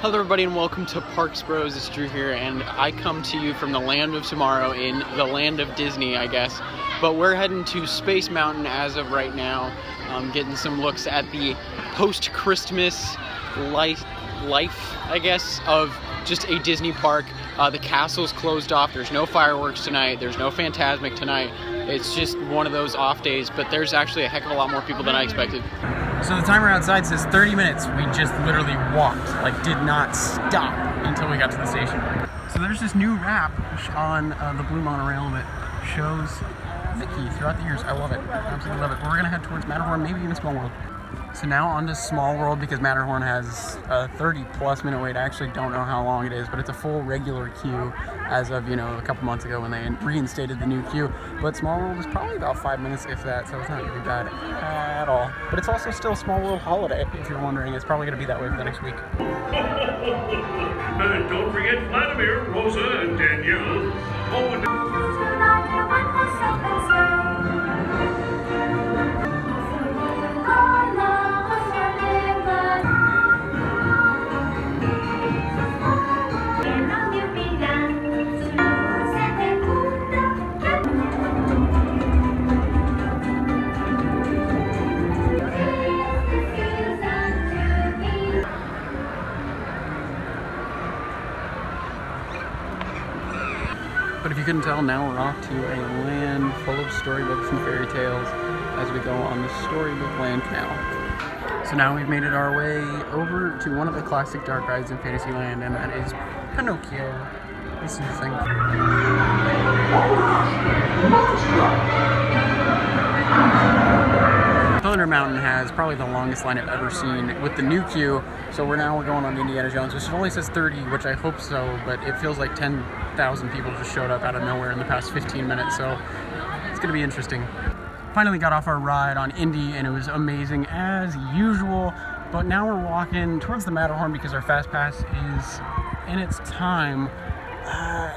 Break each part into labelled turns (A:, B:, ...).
A: Hello everybody and welcome to Parks Bros. It's Drew here, and I come to you from the land of tomorrow in the land of Disney, I guess. But we're heading to Space Mountain as of right now, getting some looks at the post-Christmas life, I guess, of just a Disney park. The castle's closed off, there's no fireworks tonight, there's no Fantasmic tonight. It's just one of those off days, but there's actually a heck of a lot more people than I expected.
B: So the timer outside says 30 minutes. We just literally walked, like did not stop until we got to the station. So there's this new wrap on the blue monorail that shows Mickey throughout the years. I love it, absolutely love it. We're gonna head towards Matterhorn, maybe even Small World. So now on to Small World because Matterhorn has a 30+ minute wait. I actually don't know how long it is, but it's a full regular queue as of, you know, a couple months ago when they reinstated the new queue. But Small World is probably about 5 minutes, if that, so it's not gonna be bad at all. But it's also still Small World holiday, if you're wondering. It's probably gonna be that way for the next week.
C: Don't forget Vladimir, Rosa, and Danielle. Oh, and
B: But if you couldn't tell, now we're off to a land full of storybooks and fairy tales as we go on the Storybook Land Canal. So now we've made it our way over to one of the classic dark rides in Fantasyland, and that is Pinocchio. This is the thing. Thunder Mountain has probably the longest line I've ever seen with the new queue. So we're going on Indiana Jones, which only says 30, which I hope so, but it feels like 10,000 people just showed up out of nowhere in the past 15 minutes, so it's gonna be interesting. Finally got off our ride on Indy, and it was amazing as usual, but now we're walking towards the Matterhorn because our Fast Pass is in its time,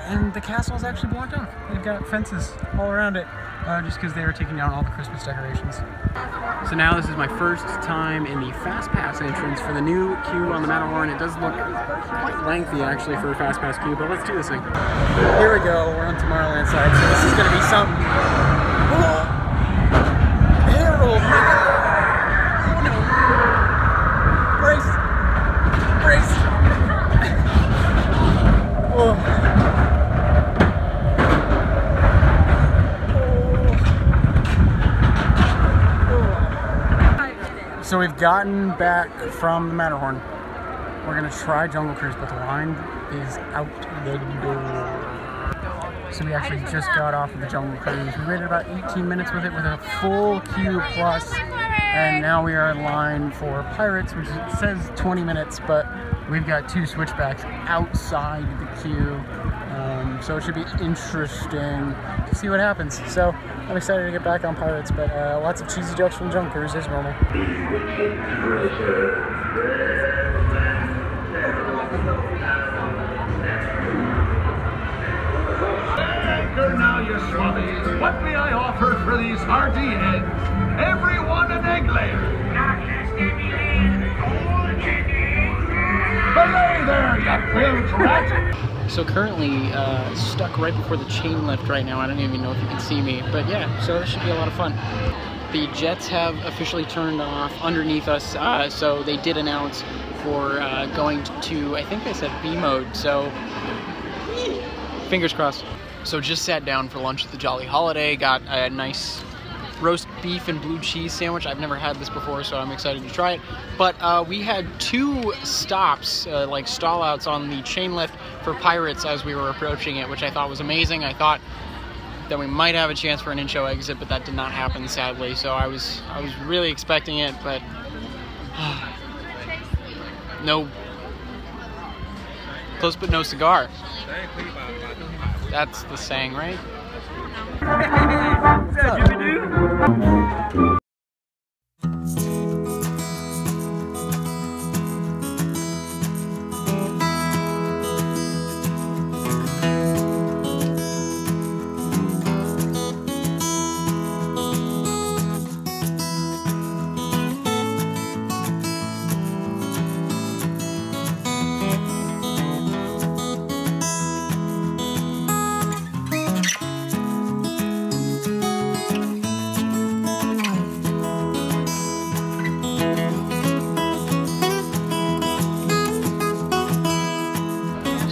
B: and the castle is actually blocked off. They've got fences all around it, just because they were taking down all the Christmas decorations. So now this is my first time in the Fast Pass entrance for the new queue on the Matterhorn. It does look quite lengthy actually for a Fast Pass queue, but let's do this thing. Here we go, we're on Tomorrowland side, so this is gonna be something. Oh, Harold! Oh no! Brace! Brace! Oh. So we've gotten back from the Matterhorn. We're gonna try Jungle Cruise, but the line is out the door. So we actually just got off of the Jungle Cruise. We waited about 18 minutes with it with a full queue plus, and now we are in line for Pirates, which says 20 minutes, but we've got 2 switchbacks outside the queue. So it should be interesting to see what happens. So I'm excited to get back on Pirates, but lots of cheesy jokes from Jungle Cruise as normal.
C: good now, you swabbies. What may I offer for these hearty eggs? Everyone an egg layer. Belay there, you bilge rat!
A: So currently stuck right before the chain lift right now. I don't even know if you can see me, but yeah, so this should be a lot of fun. The jets have officially turned off underneath us, so they did announce for going to, I think they said B mode, so fingers crossed. So just sat down for lunch at the Jolly Holiday, got a nice roast beef and blue cheese sandwich. I've never had this before, so I'm excited to try it. But we had 2 stops, like stall outs on the chain lift for Pirates as we were approaching it, which I thought was amazing. I thought that we might have a chance for an in-show exit, but that did not happen, sadly. So I was really expecting it, but no, close but no cigar. That's the saying, right?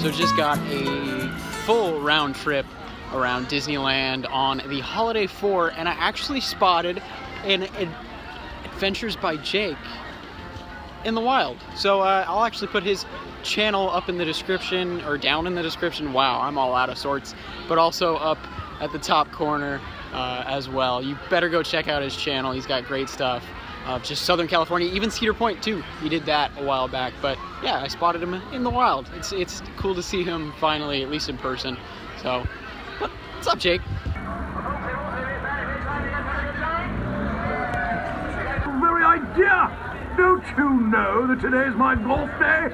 A: So just got a full round trip around Disneyland on the Holiday 4, and I actually spotted an Adventures by Jake in the wild. So I'll actually put his channel up in the description, or down in the description. Wow, I'm all out of sorts. But also up at the top corner as well. You better go check out his channel. He's got great stuff. Just Southern California, even Cedar Point too. He did that a while back. But yeah, I spotted him in the wild. It's cool to see him finally, at least in person. So, what's up, Jake?
C: Very idea! Don't you know that today's my golf day?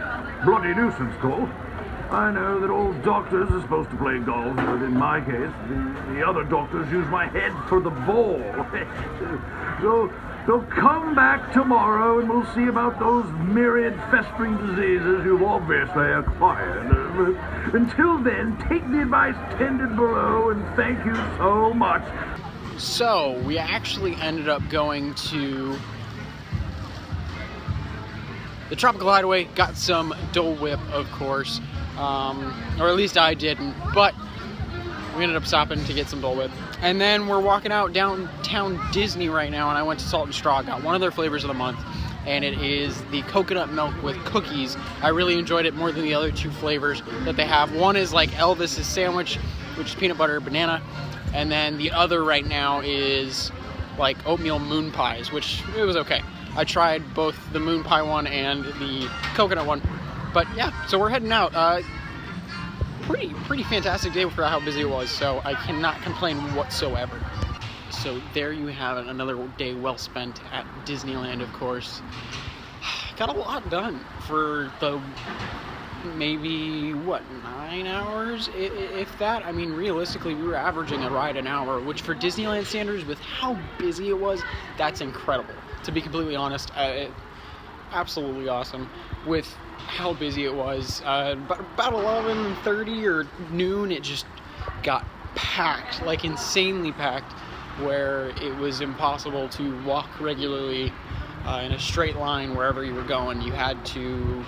C: Bloody nuisance golf. I know that all doctors are supposed to play golf, but in my case, the other doctors use my head for the ball. So come back tomorrow and we'll see about those myriad festering diseases you've obviously acquired. Until then, take the advice tended below and thank you so much.
A: So, we actually ended up going to the Tropical Hideaway, got some Dole Whip, of course, or at least I didn't, but we ended up stopping to get some Dole Whip. And then we're walking out downtown Disney right now, and I went to Salt and Straw, got one of their flavors of the month, and it is the coconut milk with cookies. I really enjoyed it more than the other two flavors that they have. One is like Elvis's sandwich, which is peanut butter banana, and then the other right now is like oatmeal moon pies, which it was okay. I tried both the moon pie one and the coconut one, but yeah, so we're heading out. Pretty fantastic day for how busy it was, so I cannot complain whatsoever. So there you have it, another day well spent at Disneyland, of course. Got a lot done for the maybe, what, 9 hours, if that? I mean, realistically, we were averaging a ride an hour, which for Disneyland standards, with how busy it was, that's incredible. To be completely honest, absolutely awesome. With how busy it was, but about 11:30 or noon, it just got packed, like insanely packed, where it was impossible to walk regularly in a straight line wherever you were going. You had to,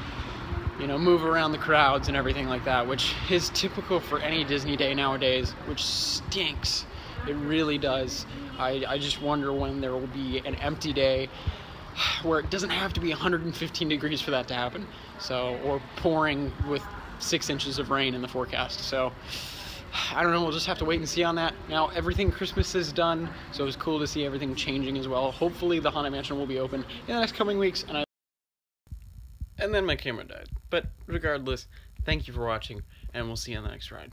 A: you know, move around the crowds and everything like that, which is typical for any Disney day nowadays, which stinks. It really does. I just wonder when there will be an empty day where it doesn't have to be 115 degrees for that to happen. So, or pouring with 6 inches of rain in the forecast. So, I don't know, we'll just have to wait and see on that. Now, everything Christmas is done, so it was cool to see everything changing as well. Hopefully the Haunted Mansion will be open in the next coming weeks, and then my camera died. But regardless, thank you for watching, and we'll see you on the next ride.